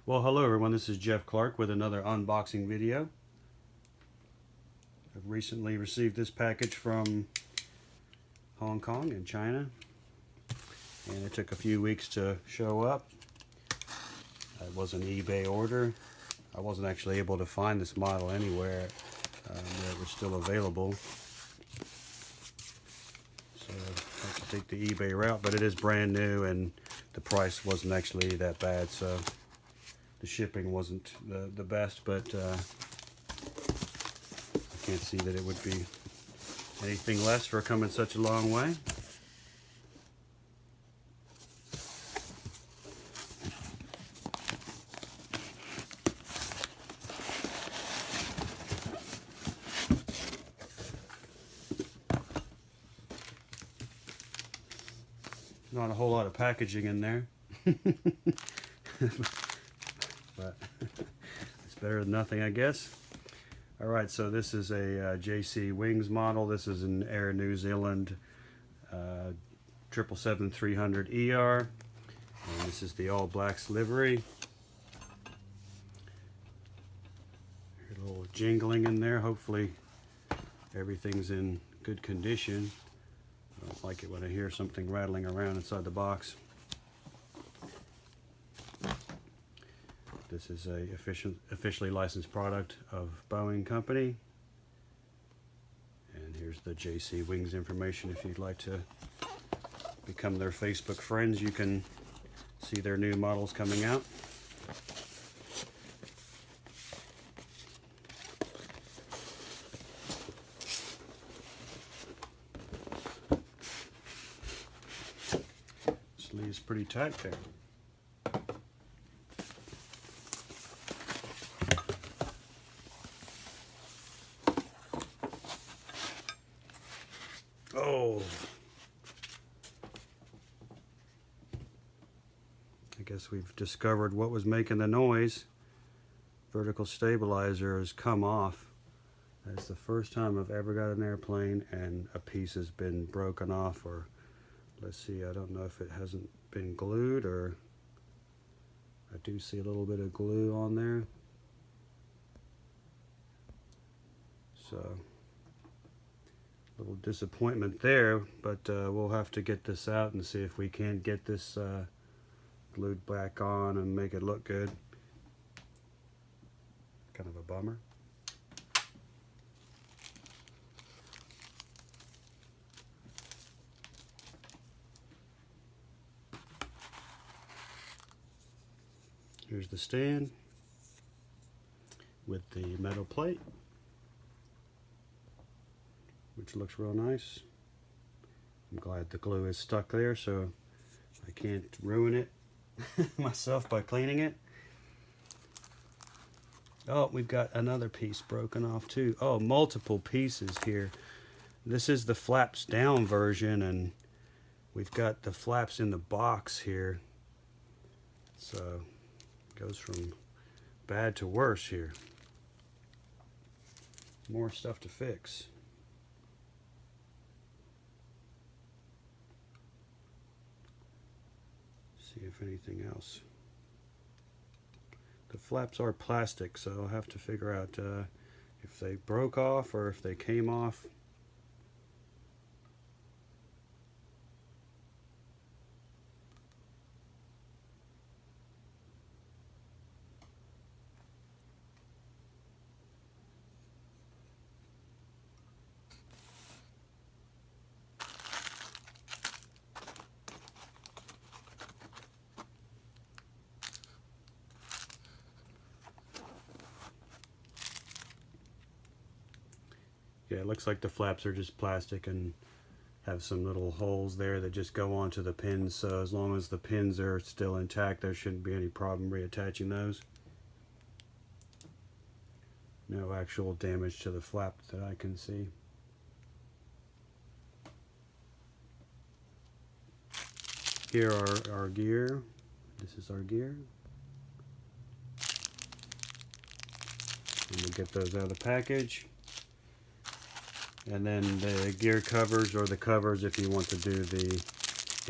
Well, hello everyone, this is Jeff Clark with another unboxing video. I've recently received this package from Hong Kong in China, and it took a few weeks to show up. It was an eBay order. I wasn't actually able to find this model anywhere that was still available. So I had to take the eBay route, but it is brand new and the price wasn't actually that bad, so the shipping wasn't the best, but I can't see that it would be anything less for coming such a long way. Not a whole lot of packaging in there. But it's better than nothing, I guess. Alright, so this is a JC Wings model. This is an Air New Zealand 777-300ER. And this is the all blacks livery. A little jingling in there. Hopefully everything's in good condition. I don't like it when I hear something rattling around inside the box. This is a officially licensed product of Boeing company. And here's the JC Wings information. If you'd like to become their Facebook friends, you can see their new models coming out. Sleeve's pretty tight there. Oh, I guess we've discovered what was making the noise. Vertical stabilizer has come off. That's the first time I've ever got an airplane and a piece has been broken off, or let's see, I don't know if it hasn't been glued, or I do see a little bit of glue on there. So little disappointment there, but we'll have to get this out and see if we can get this glued back on and make it look good. Kind of a bummer. Here's the stand with the metal plate, which looks real nice. I'm glad the glue is stuck there so I can't ruin it myself by cleaning it. Oh, we've got another piece broken off too. Oh, multiple pieces here. This is the flaps down version, and we've got the flaps in the box here. So it goes from bad to worse here. More stuff to fix. See if anything else. The flaps are plastic, so I'll have to figure out if they broke off or if they came off. Yeah, it looks like the flaps are just plastic and have some little holes there that just go onto the pins, so as long as the pins are still intact, there shouldn't be any problem reattaching those. No actual damage to the flap that I can see. Here are our gear. This is our gear. And we'll get those out of the package. And then the gear covers, or the covers if you want to do the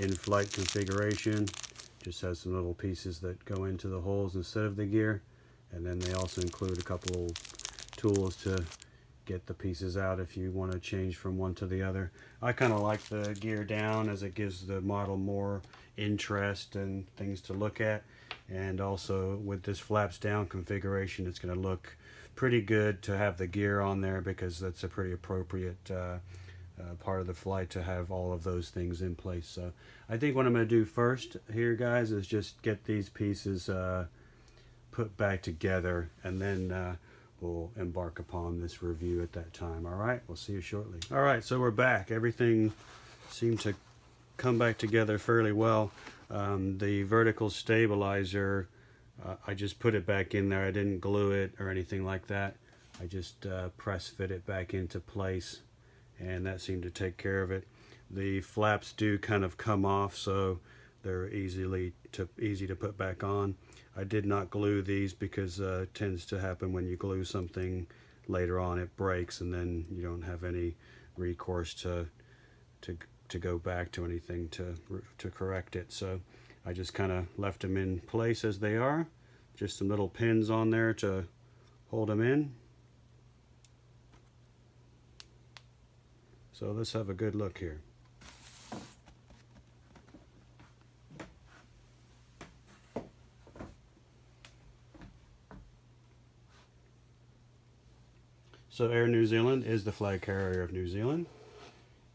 in-flight configuration. Just has some little pieces that go into the holes instead of the gear, and then they also include a couple tools to get the pieces out if you want to change from one to the other. I kind of like the gear down as it gives the model more interest and things to look at, and also with this flaps down configuration, it's going to look pretty good to have the gear on there, because that's a pretty appropriate part of the flight to have all of those things in place. So I think what I'm going to do first here, guys, is just get these pieces put back together, and then we'll embark upon this review at that time. All right, we'll see you shortly. All right, so we're back. Everything seemed to come back together fairly well. The vertical stabilizer, I just put it back in there. I didn't glue it or anything like that. I just press fit it back into place, and that seemed to take care of it. The flaps do kind of come off, so they're easy to put back on. I did not glue these because it tends to happen when you glue something later on, it breaks, and then you don't have any recourse to go back to anything to correct it. So I just kind of left them in place as they are. Just some little pins on there to hold them in. So let's have a good look here. So Air New Zealand is the flag carrier of New Zealand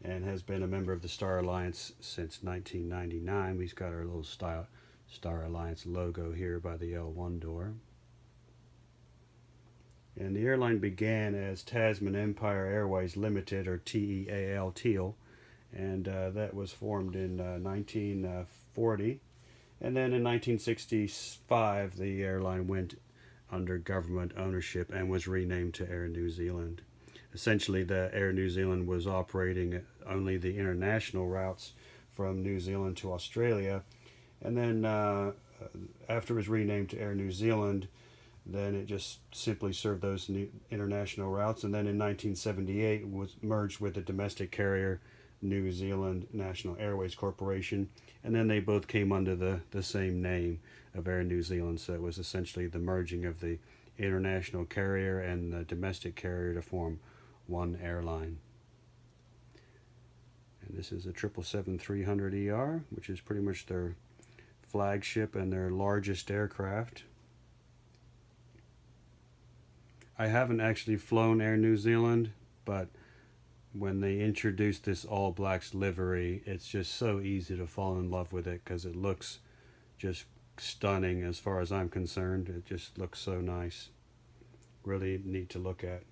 and has been a member of the Star Alliance since 1999. We've got our little Star Alliance logo here by the L1 door. And the airline began as Tasman Empire Airways Limited, or TEAL, Teal, and that was formed in 1940. And then in 1965, the airline went under government ownership and was renamed to Air New Zealand. Essentially, the Air New Zealand was operating only the international routes from New Zealand to Australia, and then after it was renamed to Air New Zealand, then it just simply served those new international routes, and then in 1978 was merged with the domestic carrier New Zealand National Airways Corporation, and then they both came under the same name of Air New Zealand. So it was essentially the merging of the international carrier and the domestic carrier to form one airline. And this is a 777-300ER, which is pretty much their flagship and their largest aircraft. I haven't actually flown Air New Zealand, but when they introduced this all blacks livery, it's just so easy to fall in love with it because it looks just stunning as far as I'm concerned. It just looks so nice. Really neat to look at.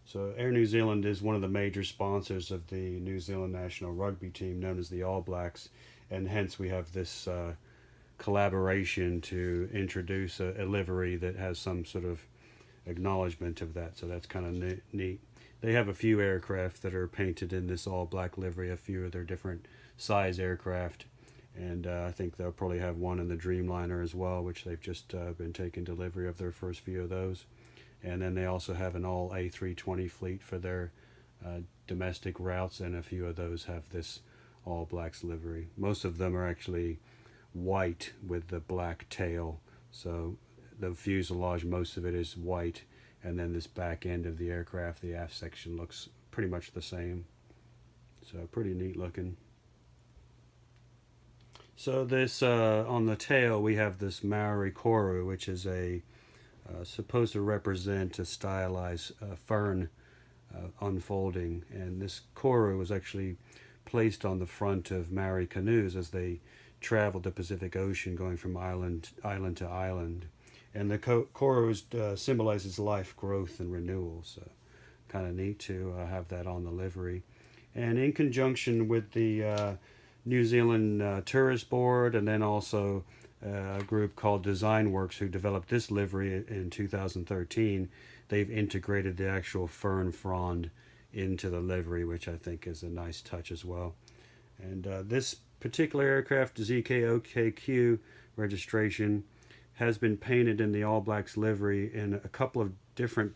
So Air New Zealand is one of the major sponsors of the New Zealand national rugby team known as the All Blacks, and hence we have this collaboration to introduce a livery that has some sort of acknowledgement of that. So that's kind of neat. They have a few aircraft that are painted in this all black livery, a few of their different size aircraft, and I think they'll probably have one in the Dreamliner as well, which they've just been taking delivery of their first few of those. And then they also have an all A320 fleet for their domestic routes, and a few of those have this all blacks livery. Most of them are actually white with the black tail, so the fuselage, most of it is white, and then this back end of the aircraft, the aft section, looks pretty much the same. So pretty neat looking. So this on the tail we have this Maori koru, which is a supposed to represent a stylized fern unfolding, and this koru was actually placed on the front of Maori canoes as they traveled the Pacific Ocean, going from island to island. And the koru symbolizes life, growth, and renewal. So kind of neat to have that on the livery. And in conjunction with the New Zealand Tourist Board, and then also a group called Design Works who developed this livery in 2013, they've integrated the actual fern frond into the livery, which I think is a nice touch as well. And this particular aircraft, ZK-OKQ registration, has been painted in the all blacks livery in a couple of different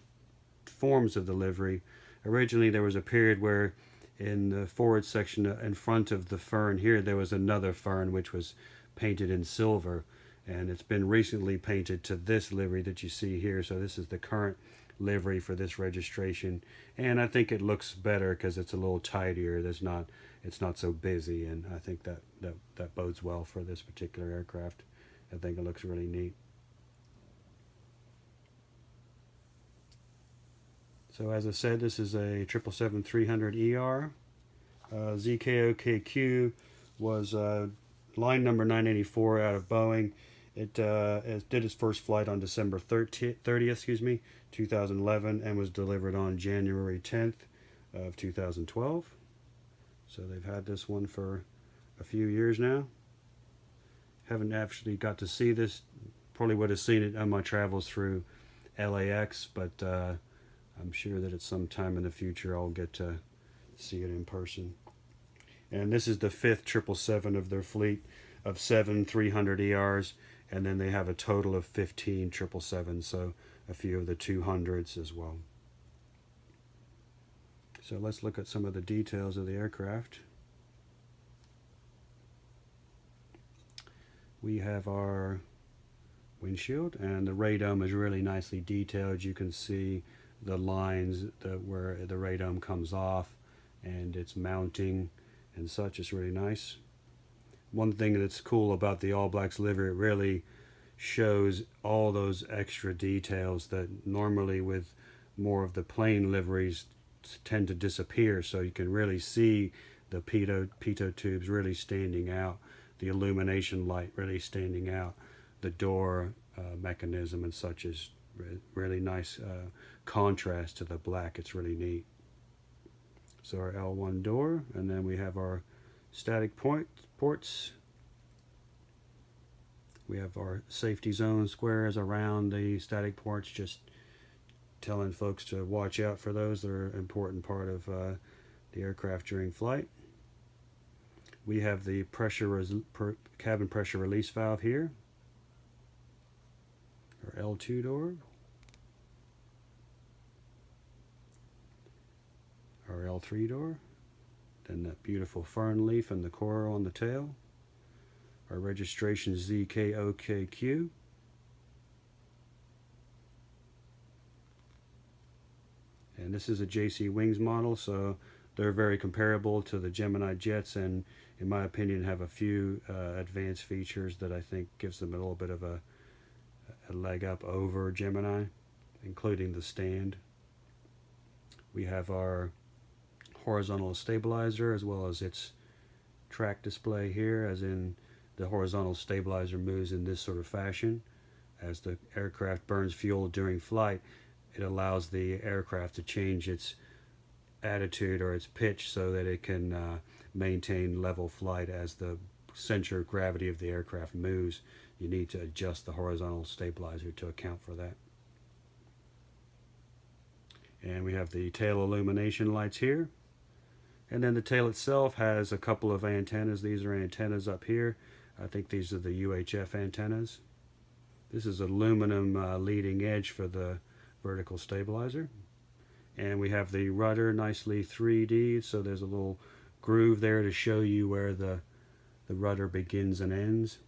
forms of the livery. Originally there was a period where in the forward section in front of the fern here there was another fern which was painted in silver, and it's been recently painted to this livery that you see here. So this is the current livery for this registration, and I think it looks better because it's a little tidier. It's not so busy, and I think that bodes well for this particular aircraft. I think it looks really neat. So as I said, this is a 777-300ER. ZK-OKQ was line number 984 out of Boeing. It did its first flight on December 30th, 2011, and was delivered on January 10th of 2012. So they've had this one for a few years now. Haven't actually got to see this. Probably would have seen it on my travels through LAX, but I'm sure that at some time in the future I'll get to see it in person. And this is the 5th 777 of their fleet of 7 300ERs, and then they have a total of 15 777s, so a few of the 200s as well. So let's look at some of the details of the aircraft. We have our windshield, and the radome is really nicely detailed. You can see the lines where the radome comes off and its mounting and such. Is really nice. One thing that's cool about the All Blacks livery, it really shows all those extra details that normally with more of the plain liveries tend to disappear. So you can really see the pitot tubes really standing out, the illumination light really standing out, the door mechanism and such is really nice contrast to the black. It's really neat. So our L1 door, and then we have our static ports. We have our safety zone squares around the static ports, just telling folks to watch out for those. They're an important part of the aircraft during flight. We have the cabin pressure release valve here. Our L2 door. Our L3 door. Then that beautiful fern leaf and the coral on the tail. Our registration ZK-OKQ. And this is a JC Wings model, so they're very comparable to the Gemini jets, and in my opinion have a few advanced features that I think gives them a little bit of a leg up over Gemini, including the stand. We have our horizontal stabilizer as well as its track display here, as in the horizontal stabilizer moves in this sort of fashion. As the aircraft burns fuel during flight, it allows the aircraft to change its attitude or its pitch so that it can maintain level flight. As the center of gravity of the aircraft moves, you need to adjust the horizontal stabilizer to account for that. And we have the tail illumination lights here. And then the tail itself has a couple of antennas. These are antennas up here. I think these are the UHF antennas. This is aluminum leading edge for the vertical stabilizer. And we have the rudder nicely 3D, so there's a little groove there to show you where the rudder begins and ends.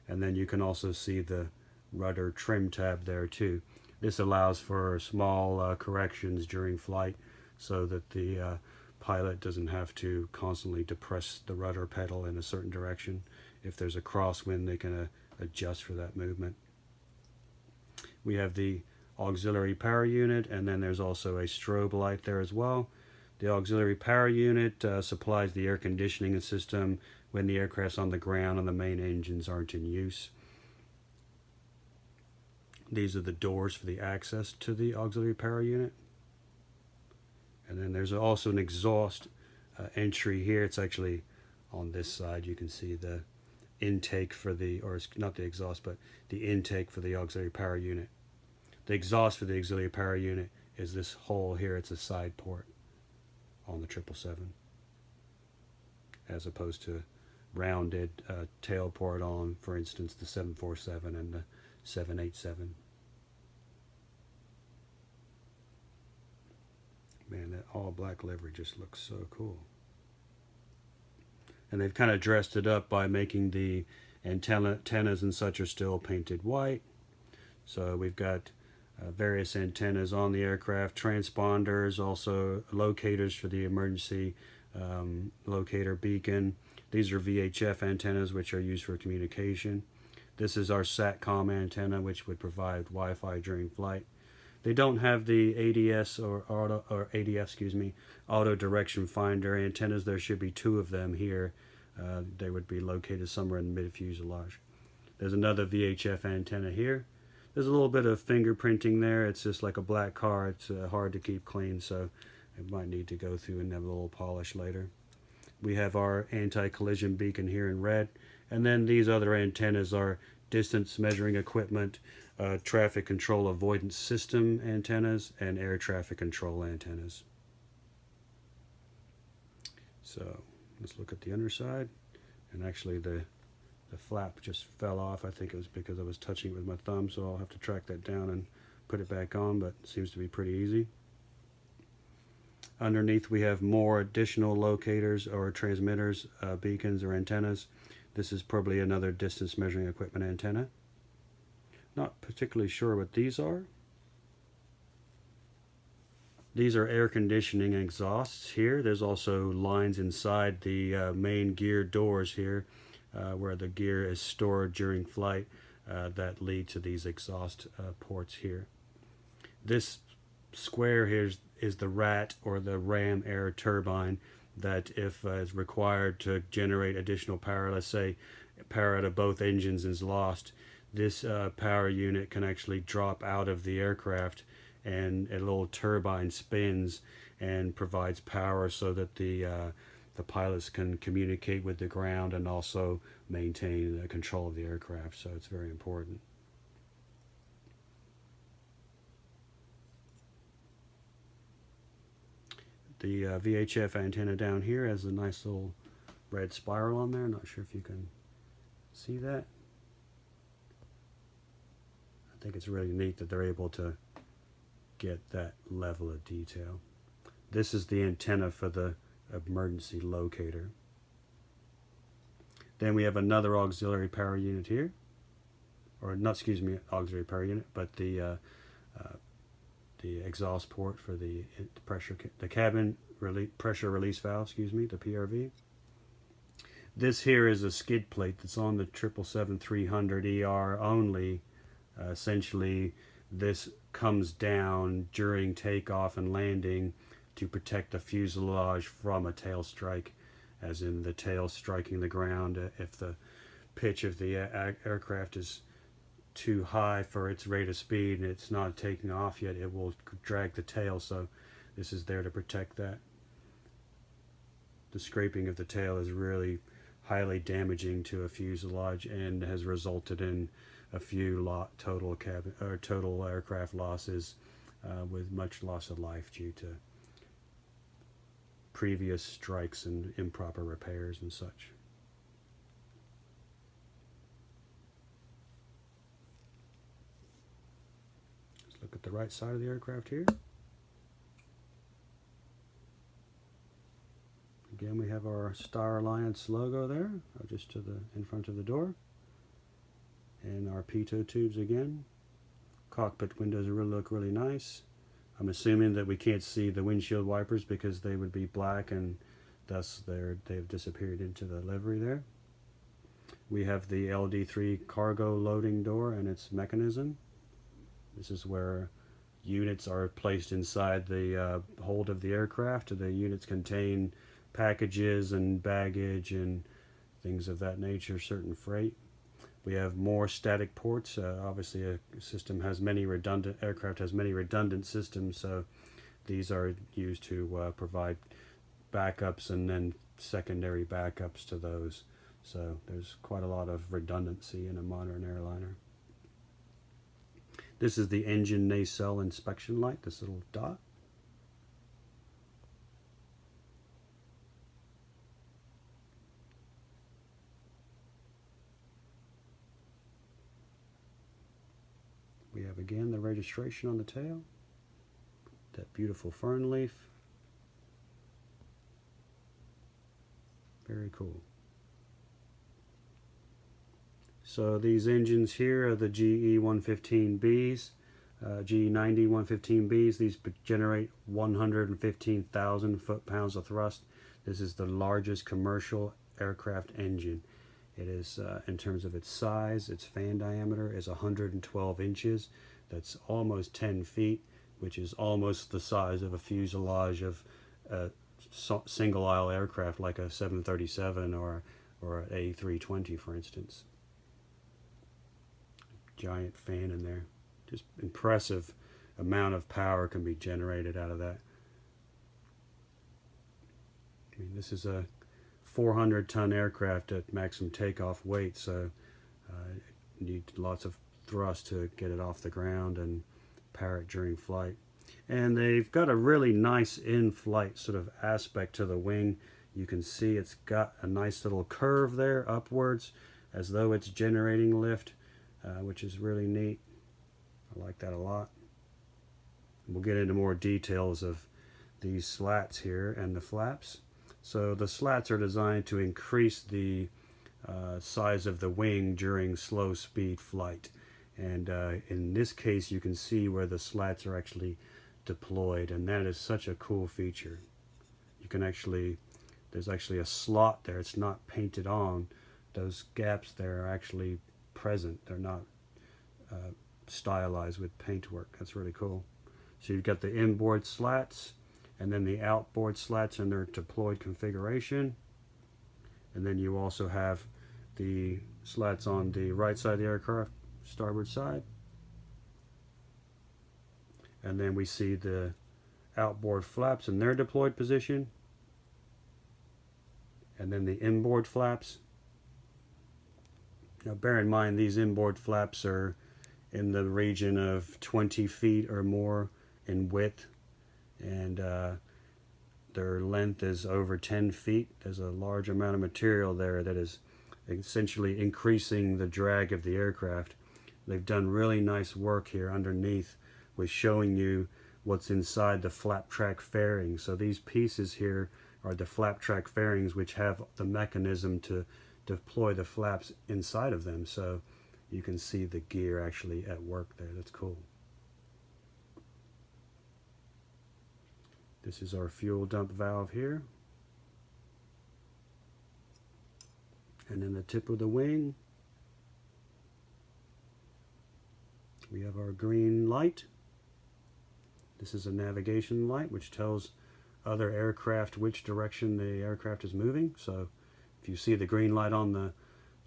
And then you can also see the rudder trim tab there too. This allows for small corrections during flight so that the pilot doesn't have to constantly depress the rudder pedal in a certain direction. If there's a crosswind, they can adjust for that movement. We have the auxiliary power unit, and then there's also a strobe light there as well. The auxiliary power unit supplies the air conditioning system when the aircraft's on the ground and the main engines aren't in use. These are the doors for the access to the auxiliary power unit. And then there's also an exhaust entry here. It's actually on this side. You can see the intake for the, or it's not the exhaust, but the intake for the auxiliary power unit. The exhaust for the auxiliary power unit is this hole here. It's a side port on the 777, as opposed to rounded tail port on, for instance, the 747 and the 787. Man, that all black livery just looks so cool. And they've kind of dressed it up by making the Antennas and such are still painted white. So we've got various antennas on the aircraft, transponders, also locators for the emergency locator beacon. These are VHF antennas, which are used for communication. This is our SATCOM antenna, which would provide Wi-Fi during flight. They don't have the ADS or ADF, auto direction finder antennas. There should be two of them here. They would be located somewhere in the mid-fuselage. There's another VHF antenna here. There's a little bit of fingerprinting there. It's just like a black car. It's hard to keep clean, so it might need to go through and have a little polish later. We have our anti-collision beacon here in red. And then these other antennas are distance measuring equipment, traffic control avoidance system antennas, and air traffic control antennas. So let's look at the underside. And actually the flap just fell off. I think it was because I was touching it with my thumb, so I'll have to track that down and put it back on, but it seems to be pretty easy. Underneath we have more additional locators or transmitters, beacons or antennas. This is probably another distance measuring equipment antenna. Not particularly sure what these are. These are air conditioning exhausts here. There's also lines inside the main gear doors here where the gear is stored during flight that lead to these exhaust ports here. This square here is the RAT or the ram air turbine that if is required to generate additional power, let's say power out of both engines is lost, this power unit can actually drop out of the aircraft and a little turbine spins and provides power so that the pilots can communicate with the ground and also maintain control of the aircraft. So it's very important. The VHF antenna down here has a nice little red spiral on there. Not sure if you can see that. I think it's really neat that they're able to get that level of detail. This is the antenna for the emergency locator. Then we have another auxiliary power unit here, or not, excuse me, auxiliary power unit, but the exhaust port for the cabin pressure release valve, the PRV. This here is a skid plate that's on the 777-300ER only. Essentially, this comes down during takeoff and landing to protect the fuselage from a tail strike, as in the tail striking the ground. If the pitch of the aircraft is too high for its rate of speed and it's not taking off yet, it will drag the tail, so this is there to protect that. The scraping of the tail is really highly damaging to a fuselage and has resulted in a few total aircraft losses with much loss of life due to previous strikes and improper repairs and such. Let's look at the right side of the aircraft here. Again, we have our Star Alliance logo there, just in front of the door. And our pitot tubes again. Cockpit windows look really nice. I'm assuming that we can't see the windshield wipers because they would be black and thus they've disappeared into the livery there. We have the LD3 cargo loading door and its mechanism. This is where units are placed inside the hold of the aircraft. The units contain packages and baggage and things of that nature, certain freight. We have more static ports. Obviously, a system has aircraft has many redundant systems, so these are used to provide backups and then secondary backups to those. So there's quite a lot of redundancy in a modern airliner. This is the engine nacelle inspection light, this little dot. We have again the registration on the tail, that beautiful fern leaf. Very cool. So these engines here are the GE 115Bs, GE90-115Bs. These generate 115,000 foot-pounds of thrust. This is the largest commercial aircraft engine. It is, in terms of its size, its fan diameter is 112 inches. That's almost 10 feet, which is almost the size of a fuselage of a single aisle aircraft like a 737 or an A320, for instance. Giant fan in there. Just impressive amount of power can be generated out of that. I mean, this is a 400-ton aircraft at maximum takeoff weight, so you need lots of thrust to get it off the ground and power it during flight. And they've got a really nice in-flight sort of aspect to the wing. You can see it's got a nice little curve there upwards as though it's generating lift, which is really neat. I like that a lot. We'll get into more details of these slats here and the flaps. So the slats are designed to increase the size of the wing during slow speed flight. And in this case, you can see where the slats are actually deployed, and that is such a cool feature. You can actually, there's actually a slot there. It's not painted on. Those gaps there are actually present. They're not stylized with paintwork. That's really cool. So you've got the inboard slats and then the outboard slats in their deployed configuration. And then you also have the slats on the right side of the aircraft, starboard side. And then we see the outboard flaps in their deployed position. And then the inboard flaps. Now bear in mind these inboard flaps are in the region of 20 feet or more in width, and their length is over 10 feet. There's a large amount of material there that is essentially increasing the drag of the aircraft. They've done really nice work here underneath with showing you what's inside the flap track fairings. So these pieces here are the flap track fairings, which have the mechanism to deploy the flaps inside of them. So you can see the gear actually at work there. That's cool. This is our fuel dump valve here. And then the tip of the wing, we have our green light. This is a navigation light which tells other aircraft which direction the aircraft is moving. So if you see the green light on the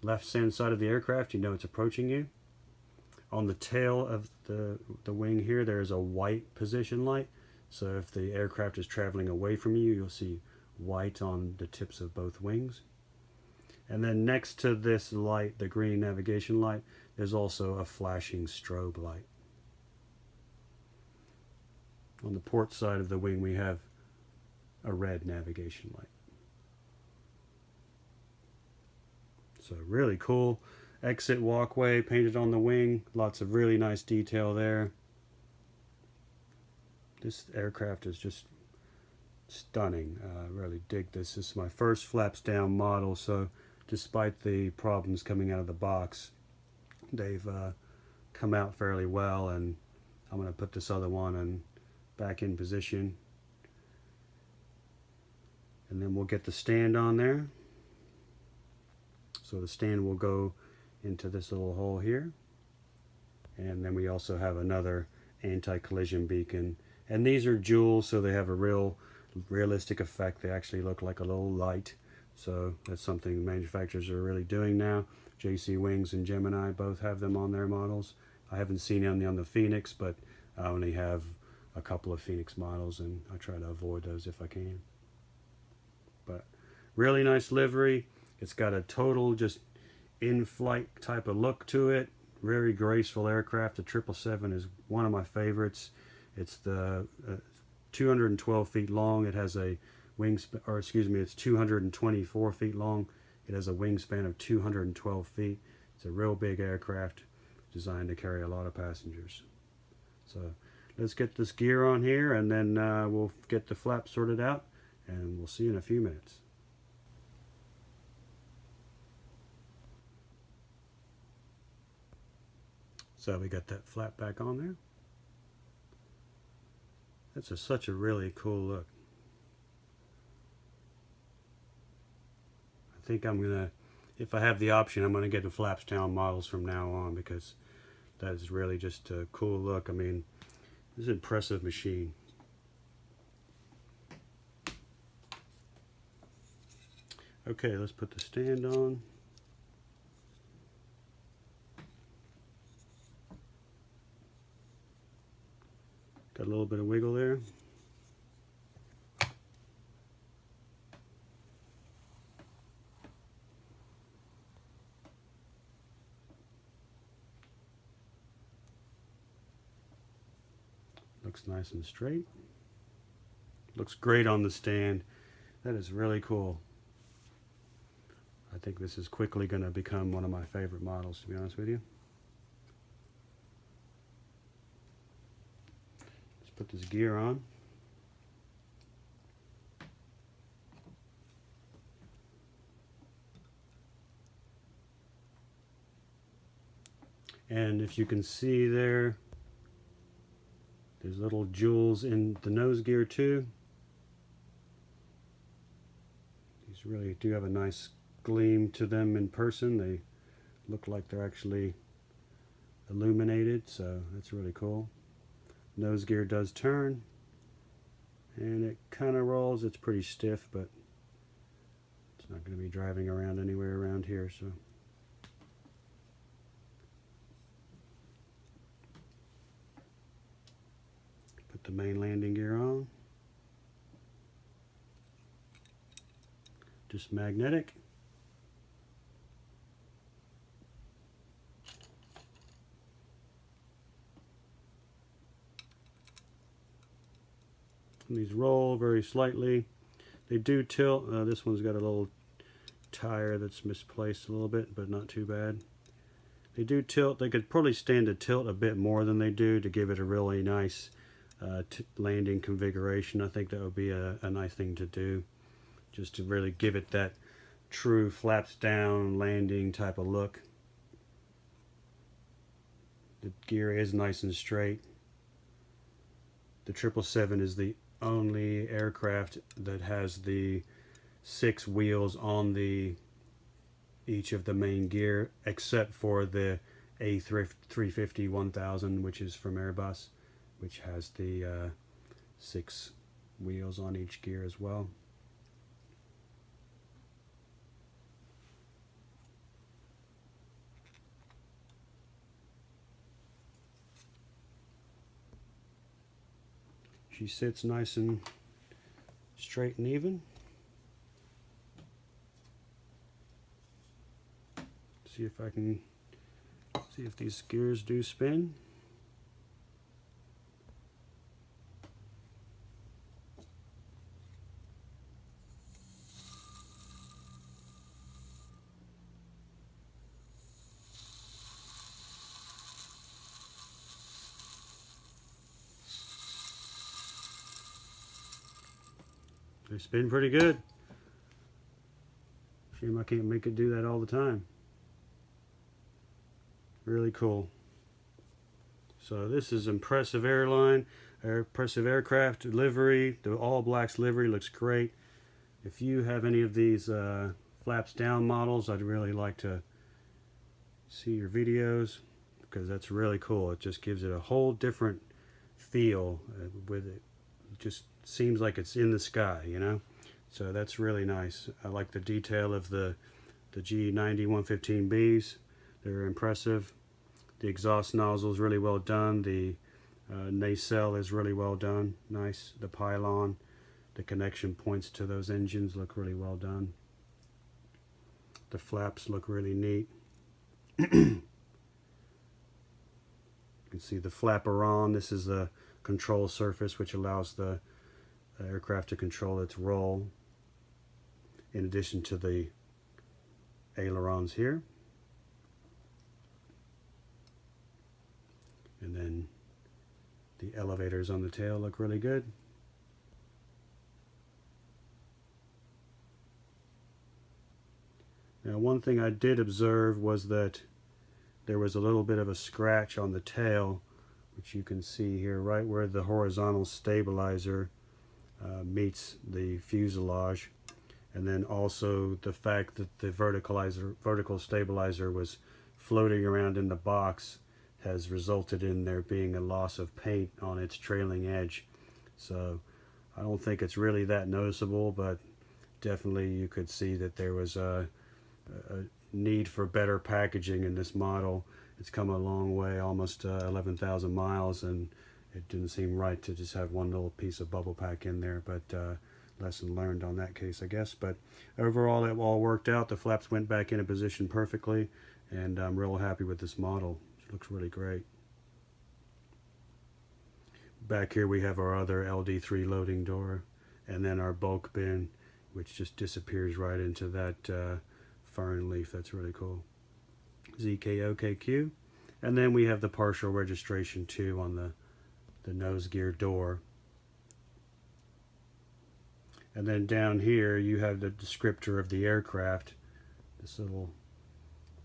left-hand side of the aircraft, you know it's approaching you. On the tail of the wing here, there's a white position light. So if the aircraft is traveling away from you, you'll see white on the tips of both wings. And then next to this light, the green navigation light, there's also a flashing strobe light. On the port side of the wing, we have a red navigation light. So really cool exit walkway painted on the wing. Lots of really nice detail there. This aircraft is just stunning. Really dig this. This is my first flaps down model, so despite the problems coming out of the box, they've come out fairly well, and I'm going to put this other one and back in position, and then we'll get the stand on there. So the stand will go into this little hole here, and then we also have another anti-collision beacon, and these are jewels, so they have a realistic effect. They actually look like a little light, so that's something manufacturers are really doing now. JC Wings and Gemini both have them on their models. I haven't seen any on the Phoenix, but I only have a couple of Phoenix models, and I try to avoid those if I can. But really nice livery. It's got a total just in-flight type of look to it. Very graceful aircraft. The 777 is one of my favorites. It's the 212 feet long. It has a wingspan, or excuse me, it's 224 feet long. It has a wingspan of 212 feet. It's a real big aircraft designed to carry a lot of passengers. So let's get this gear on here, and then we'll get the flaps sorted out, and we'll see you in a few minutes. So we got that flap back on there. That's such a really cool look. I think I'm gonna, if I have the option, I'm gonna get the flaps down models from now on, because that is really just a cool look. I mean, this is an impressive machine. Okay, let's put the stand on. Got a little bit of wiggle there. Looks nice and straight. Looks great on the stand. That is really cool. I think this is quickly going to become one of my favorite models, to be honest with you. Let's put this gear on. And if you can see there, there's little jewels in the nose gear too. These really do have a nice gleam to them in person. They look like they're actually illuminated, so that's really cool. Nose gear does turn, and it kind of rolls. It's pretty stiff, but it's not going to be driving around anywhere around here, so. Put the main landing gear on. Just magnetic. And these roll very slightly. They do tilt. This one's got a little tire that's misplaced a little bit, but not too bad. They do tilt. They could probably stand to tilt a bit more than they do to give it a really nice landing configuration. I think that would be a nice thing to do, just to really give it that true flaps down landing type of look. The gear is nice and straight. The 777 is the only aircraft that has the 6 wheels on each of the main gear, except for the A350-1000, which is from Airbus, which has the 6 wheels on each gear as well. She sits nice and straight and even. See if I can see if these gears do spin. They spin pretty good. Shame I can't make it do that all the time. Really cool. So this is impressive impressive aircraft livery. The all blacks livery looks great. If you have any of these flaps down models, I'd really like to see your videos, because that's really cool. It just gives it a whole different feel with it. It just seems like it's in the sky, you know. So that's really nice. I like the detail of the GE GE90-115Bs. They're impressive. The exhaust nozzle is really well done. The nacelle is really well done. Nice. The pylon, the connection points to those engines look really well done. The flaps look really neat. You can see the flaperon. This is the control surface, which allows the aircraft to control its roll, in addition to the ailerons here. And then the elevators on the tail look really good. Now, one thing I did observe was that there was a little bit of a scratch on the tail, which you can see here right where the horizontal stabilizer meets the fuselage. And then also the fact that the vertical stabilizer was floating around in the box has resulted in there being a loss of paint on its trailing edge. So I don't think it's really that noticeable, but definitely you could see that there was a need for better packaging in this model. It's come a long way, almost 11,000 miles, and it didn't seem right to just have one little piece of bubble pack in there, but lesson learned on that case, I guess. But overall it all worked out. The flaps went back into position perfectly, and I'm real happy with this model. It looks really great. Back here we have our other LD3 loading door, and then our bulk bin, which just disappears right into that fern leaf. That's really cool. ZK-OKQ. And then we have the partial registration too on the nose gear door. And then down here you have the descriptor of the aircraft, this little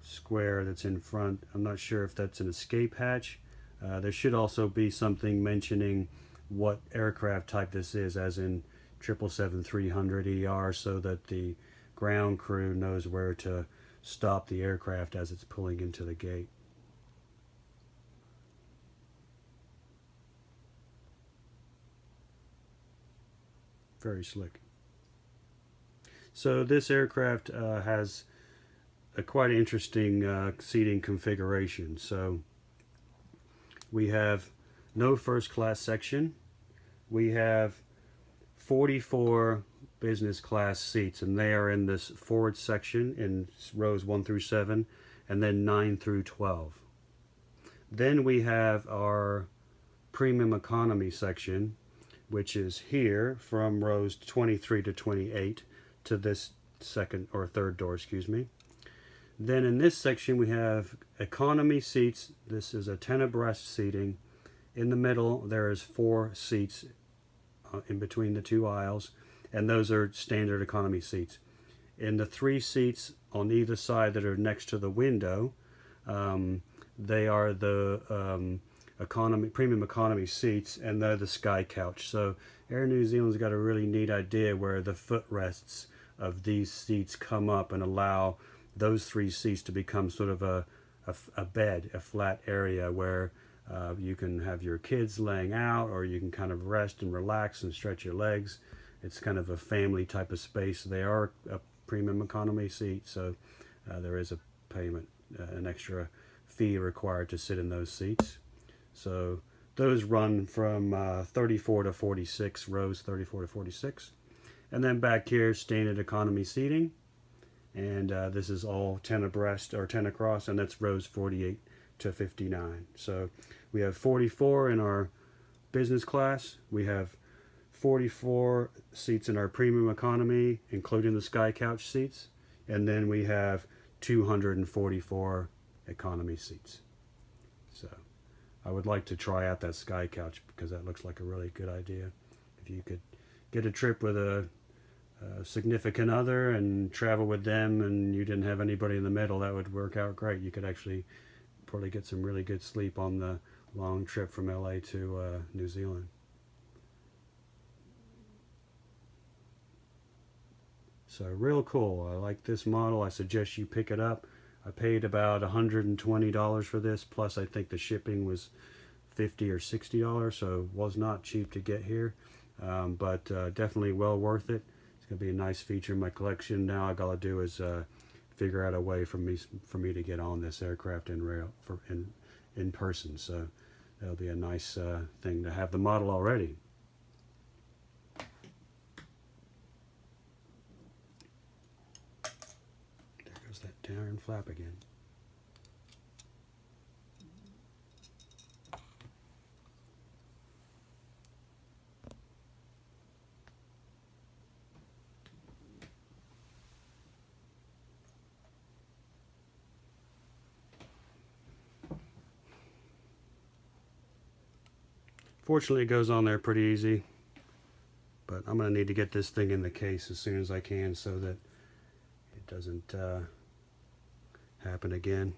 square that's in front. I'm not sure if that's an escape hatch. There should also be something mentioning what aircraft type this is, as in 777-300ER, so that the ground crew knows where to stop the aircraft as it's pulling into the gate. Very slick. So this aircraft has a quite interesting seating configuration. So we have no first class section. We have 44 business class seats, and they are in this forward section in rows 1 through 7, and then 9 through 12. Then we have our premium economy section, which is here from rows 23 to 28 to this second or third door, excuse me. Then in this section we have economy seats. This is a 10 abreast seating. In the middle there is 4 seats in between the 2 aisles, and those are standard economy seats. In the 3 seats on either side that are next to the window, they are the premium economy seats, and they're the sky couch. So Air New Zealand's got a really neat idea where the footrests of these seats come up and allow those 3 seats to become sort of a bed, a flat area where you can have your kids laying out, or you can kind of rest and relax and stretch your legs. It's kind of a family type of space. They are a premium economy seat, so there is a payment, an extra fee required to sit in those seats. So those run from 34 to 46, rows 34 to 46. And then back here, standard economy seating. And this is all 10 abreast or 10 across, and that's rows 48 to 59. So we have 44 in our business class. We have 44 seats in our premium economy, including the sky couch seats. And then we have 244 economy seats. So I would like to try out that sky couch because that looks like a really good idea. If you could get a trip with a significant other and travel with them, and you didn't have anybody in the middle, that would work out great. You could actually probably get some really good sleep on the long trip from LA to New Zealand. So real cool. I like this model. I suggest you pick it up. I paid about $120 for this, plus I think the shipping was $50 or $60, so it was not cheap to get here, but definitely well worth it. It's going to be a nice feature in my collection. Now all I got to do is figure out a way for me to get on this aircraft in person. So that'll be a nice thing to have the model already. There goes that darn flap again. Fortunately, it goes on there pretty easy, but I'm going to need to get this thing in the case as soon as I can so that it doesn't happen again.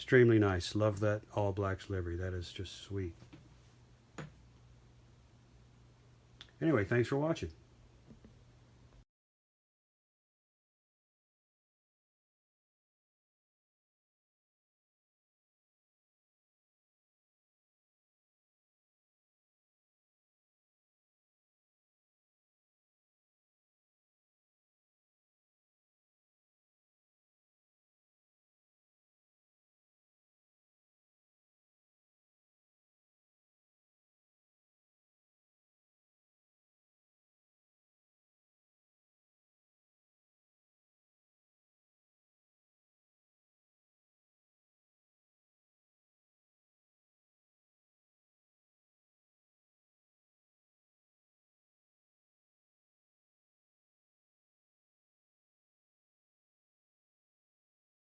Extremely nice. Love that all blacks livery. That is just sweet. Anyway, thanks for watching.